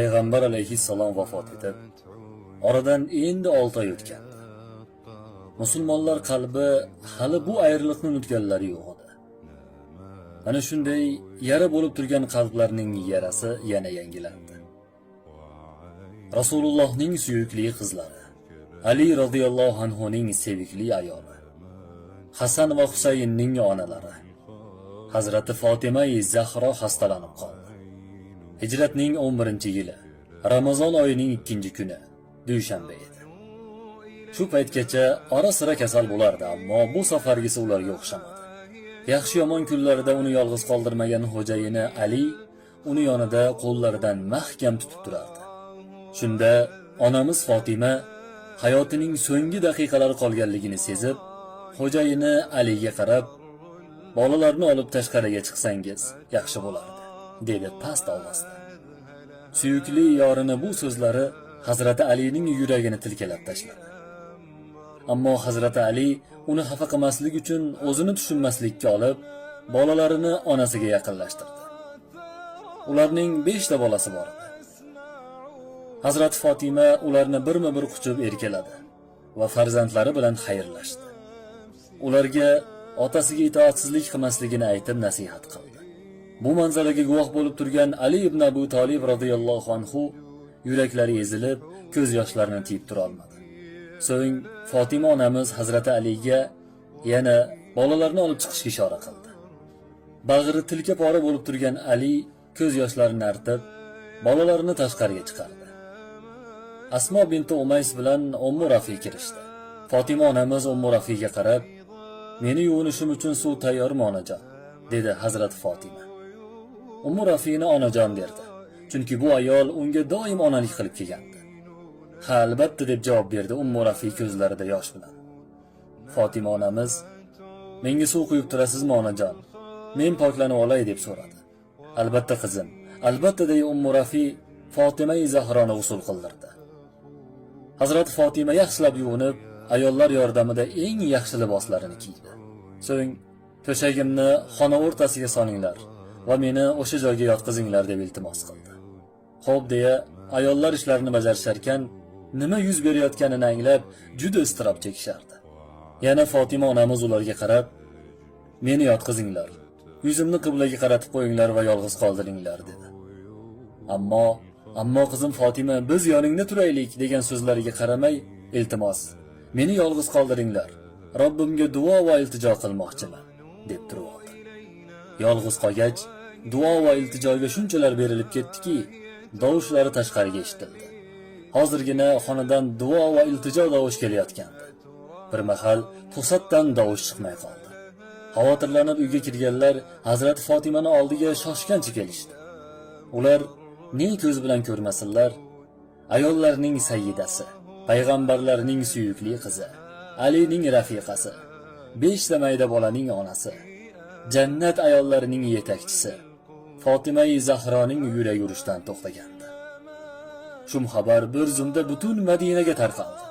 payg'ambar alayhissalom vafot etib, oradan endi 6 oy o'tgandi. Musulmonlar qalbi hali bu ayriliqni unutganlari yo'q edi. Ana shunday yara bo'lib turgan qalblarning yarasi yana yangilandi. Rasulullohning suyukli qizlari, Ali radhiyallohu anhuning sevikli ayoli, Hasan va Husaynning onalari, Hazrati Fatima-i Zahro xastalanib qoldi. Hijratning 11-yili, Ramazon oyining 2-kuni, dushanba edi. Shu paytgacha ora-sira kasal bo'lardi, ammo bu safargisi ularga o'xshamadi. Yaxshi yomon kunlarida uni yolg'iz qoldirmagan xo'jayini Ali uni yonida qo'llaridan mahkam tutib turardi. Shunda onamiz Fatima hayotining so'nggi daqiqalari qolganligini sezib, xo'jayini Aliga qarab, "Bolalarni olib tashqariga chiqsangiz yaxshi bo'lardi", dedi past ovozda. Suyukli yorini bu so'zlari Hazrati Alining yuragini tilkalab tashladi. Ammo Hazrati Ali uni xafa qilmaslik uchun o'zini tushunmaslikka olib, bolalarini onasiga yaqinlashtirdi. Ularning 5 ta bolasi bor edi. Hazrati Fatima ularni birma-bir quchib erkaladi va farzandlari bilan xayrlashdi. Ularga otasiga itoatsizlik qilmasligini aytib nasihat qildi. Bu manzaraga guvoh bo'lib turgan Ali ibn Abu Talib radhiyallohu anhu yuraklari ezilib, ko'z yoshlarini tiyib tura olmadi. So'ng Fatima onamiz Hazrati Aliga yana bolalarni olib chiqishga ishora qildi. Bag'ri tilka pora bo'lib turgan Ali ko'z yoshlarini artib, bolalarini tashqariga chiqardi. Asmo binti Umays bilan Ummu Rafi kirishdi. Fatima onamiz Ummu Rafiga qarab, "Meni yuvinishim uchun suv tayyormi onajon?" dedi Hazrat Fatima. Ummu Rafini onajon derdi, chunki bu ayol unga doim onalik qilib kelgandi. "Ha, albatta", deb javob berdi Ummu Rafi ko'zlarida yosh bilan. Fatima onamiz, "Menga suv quyib turasizmi onajon? Men poklanib olay", deb so'radi. "Albatta qizim, albatta", deya Ummu Rafi Fatima-i Zahroni g'usl qildirdi. Hazrat Fatima yaxshilab yuvinib, ayollar yordamida eng yaxshi liboslarini kiydi. So'ng "To'shagimni xona o'rtasiga solinglar va meni o'sha joyga yotqizinglar", deb iltimos qildi. "Xo'p", deya ayollar ishlarini bajarishar ekan, nima yuz berayotganini anglab, juda iztirob chekishardi. Yana Fatima onamiz ularga qarab, "Meni yotqizinglar, yuzimni qiblaga qaratib qo'yinglar va yolg'iz qoldiringlar", dedi. Ammo qizim Fatima, "Biz yoningda turaylik", degan so'zlariga qaramay, "Iltimos, meni yolg'iz qoldiringlar. Robbimga duo va iltijo qilmoqchiman", deb turib oldi. Yolg'iz qolgach, duo va iltijoga shunchalar berilib ketdiki, davushlari tashqariga eshitildi. Hozirgina xonadan duo va iltijo davush kelayotgandi. Bir mahal to'satdan davush chiqmay qoldi. Xavotirlanib uyga kirganlar Hazrati Fatimani oldiga shoshgancha kelishdi. Ular ne ko'z bilan ko'rmasinlar, ayollarning sayyidasi, payg'ambarlarning suyukli qizi, Alining rafiqasi, 5 ta mayda bolaning onasi, jannat ayollarining yetakchisi Fatima-i Zahroning yurak urishdan to'xtagandi. Shum xabar bir zumda butun Madinaga tarqaldi.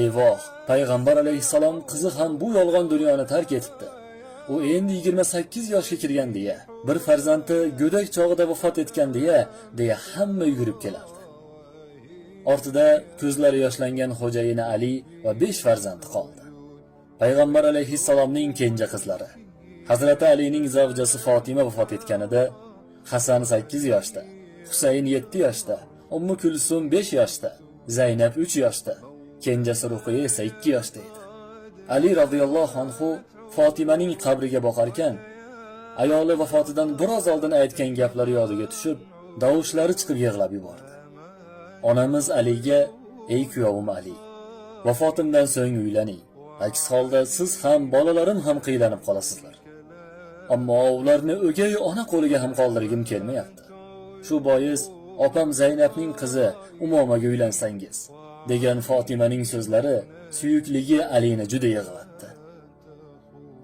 Eyvoh, payg'ambar alayhissalom qizi ham bu yolg'on dunyoni tark etibdi. U endi 28 yoshga kirgan deya, bir farzandi go'dak chog'ida vafot etgan deya hamma yugurib kelardi. Ortida ko'zlari yoshlangan xo'jayini Ali va 5 farzandi qoldi. Payg'ambar alayhissalomning kenja qizlari, Hazrati Alining zavjasi Fatima vafot etganida Hasan 8 yoshda, Husayn 7 yoshda, Ummu Kulsum 5 yoshda, Zaynab 3 yoshda, kenjasi Ruqiya esa 2 yoshda edi. Ali radhiyallohu anhu Fatimaning qabriga boqarkan, ayoli vafotidan biroz oldin aytgan gaplari yodiga tushib, davushlari chiqib yig'lab yubordi. Onamiz Aliga, "Ey kuyovim Ali, vafotimdan so'ng uylaning. Aks holda siz ham, bolalarim ham qiylanib qolasizlar. Ammo ularni o'gay ona qo'liga ham qoldirgim kelmayapti. Shu bois opam Zaynabning qizi Umomaga uylansangiz", degan Fatimaning so'zlari suyukligi Alini juda yig'latdi.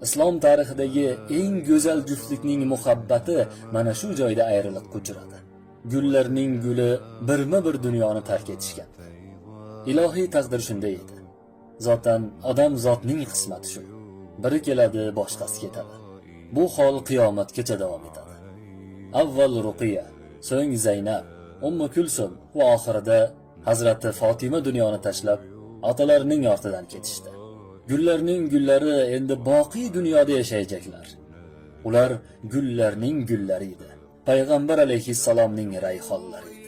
Islom tarixidagi eng go'zal juftlikning muhabbati mana shu joyda ayriliqqa uchradi. Gullarning guli birma-bir dunyoni tark etishgan. Ilohiy taqdir shunday edi. Zotan odam zotning qismati shu. Biri keladi, boshqasi ketadi. Bu hol qiyomatgacha davom etadi. Avval Ruqiya, so'ng Zaynab, Ummu Kulsum va oxirida Hazrati Fatima dunyoni tashlab otalarining ortidan ketishdi. Gullarning gullari endi boqiy dunyoda yashayacaklar. Ular gullarning gullari edi. Payg'ambar alayhissalomning rayhonlari.